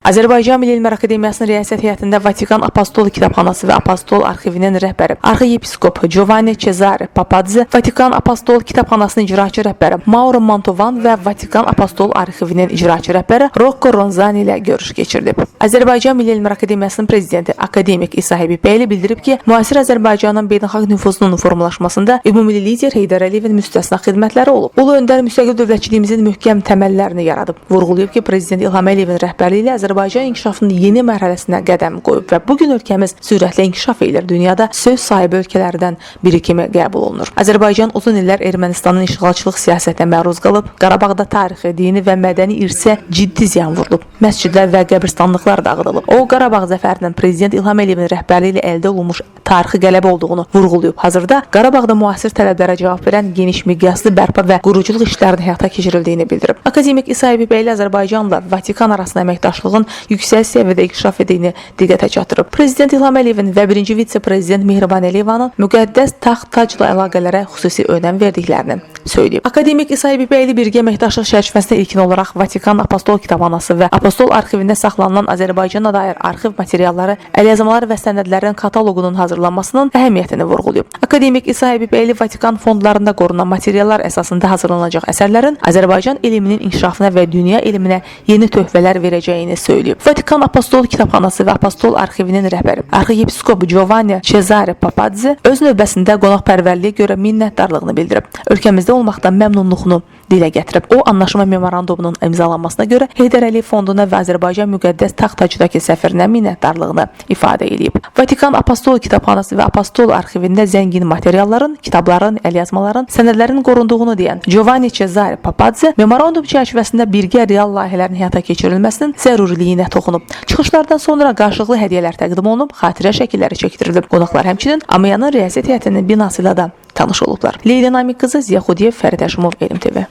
Azərbaycan Milli Elmlər Akademiyasının riyasət heyətində Vatikan Apostol Kitabxanası və Apostol Arxivinin rəhbəri arxiyepiskop Giovanni Cesare Papadze, Vatikan Apostol Kitabxanasının icraçı rəhbəri Mauro Mantovan və Vatikan Apostol Arxivinin icraçı rəhbəri Rocco Ronzani ilə görüş keçirdi. Azərbaycan Milli Elmlər Akademiyasının prezidenti akademik İsa Həbibbəyli bildirib ki, müasir Azərbaycanın beynəlxalq nüfuzunun formalaşmasında ümumilli lider Heydər Əliyevin müstəsna xidmətləri olub. Ulu öndər müstəqil dövlətçiliyimizin möhkəm təməllərini yaradıb. Vurğulayıb ki, Prezident İlham Əliyevin rəhbərliyi ilə Azərbaycan inkişafının yeni mərhələsinə qədəm qoyub və bugün ölkəmiz sürətlə inkişaf edir. Dünyada söz sahibi ölkələrdən biri kimi qəbul olunur. Azərbaycan uzun illər Ermənistanın işğalçılıq siyasətinə məruz qalıb, Qarabağda tarixi, dini və mədəni irsə ciddi ziyan vurulub. Məscidlər və qəbristanlıqlar dağıdılıb. O, Qarabağ zəfərinin Prezident İlham Əliyevin rəhbərliyi ilə əldə olunmuş tarixi qələbə olduğunu vurğulayıb. Hazırda Qarabağda müasir tələblərə cavab verən geniş miqyaslı bərpa və quruculuq işlərinin həyata keçirildiyini bildirib. Akademik İsa Həbibbəyli Azərbaycanla Vatikan arasında əməkdaşlığın yüksək səviyyədə inkişaf etdiyini diqqətə çatdırıb. Prezident İlham Əliyevin və birinci vitse-prezident Mehriban Əliyevanın müqəddəs taxt-tacla əlaqələrə xüsusi önəm verdiklərini söyləyib. Akademik İsa Həbibbəyli birgə əməkdaşlıq çərçivəsində ilkin olaraq Vatikan Apostol Kitabxanası və Apostol Arxivində saxlanılan Azərbaycana dair arxiv materialları, əlyazmalar və sənədlərin kataloqunun hazırlanmasının əhəmiyyətini vurğulayıb. Akademik İsa Həbibbəyli Vatikan fondlarında qorunan materiallar əsasında hazırlanacaq əsərlərin Azərbaycan elminin inkişafına və dünya elminə yeni töhfələr verəcəyini söyləyib. Vatikan Apostol Kitabxanası və Apostol Arxivinin rəhbəri arxiyepiskop Giovanni Cesare Papadze öz növbəsində qonaqpərvərliyə görə minnətdarlığını bildirib. Ölkəmizdə olmaqdan məmnunluğunu dilə gətirib. O, anlaşma memorandumunun imzalanmasına görə Heydər Əliyev fonduna və Azərbaycan müqəddəs taxt-tacdakı səfirinə minnətdarlığını ifadə edib. Vatikan Apostol Kitabxanası və Apostol Arxivində zəngin materialların, kitabların, əlyazmaların, sənədlərin qorunduğunu deyən Giovanni Cesare Papadze memorandum çərçivəsində birgə real layihələrin həyata keçirilməsinin zəruriliyinə toxunub. Çıxışlardan sonra qarşılıqlı hədiyyələr təqdim olunub, xatirə şəkilləri çəkdirilib. Qonaqlar həmçinin AMIA'nın riyasət heyətinin binası ilə də tanış olublar. Leyla Namik qızı, Ziya Xudiyev, Fərid Həşimov, Elm TV.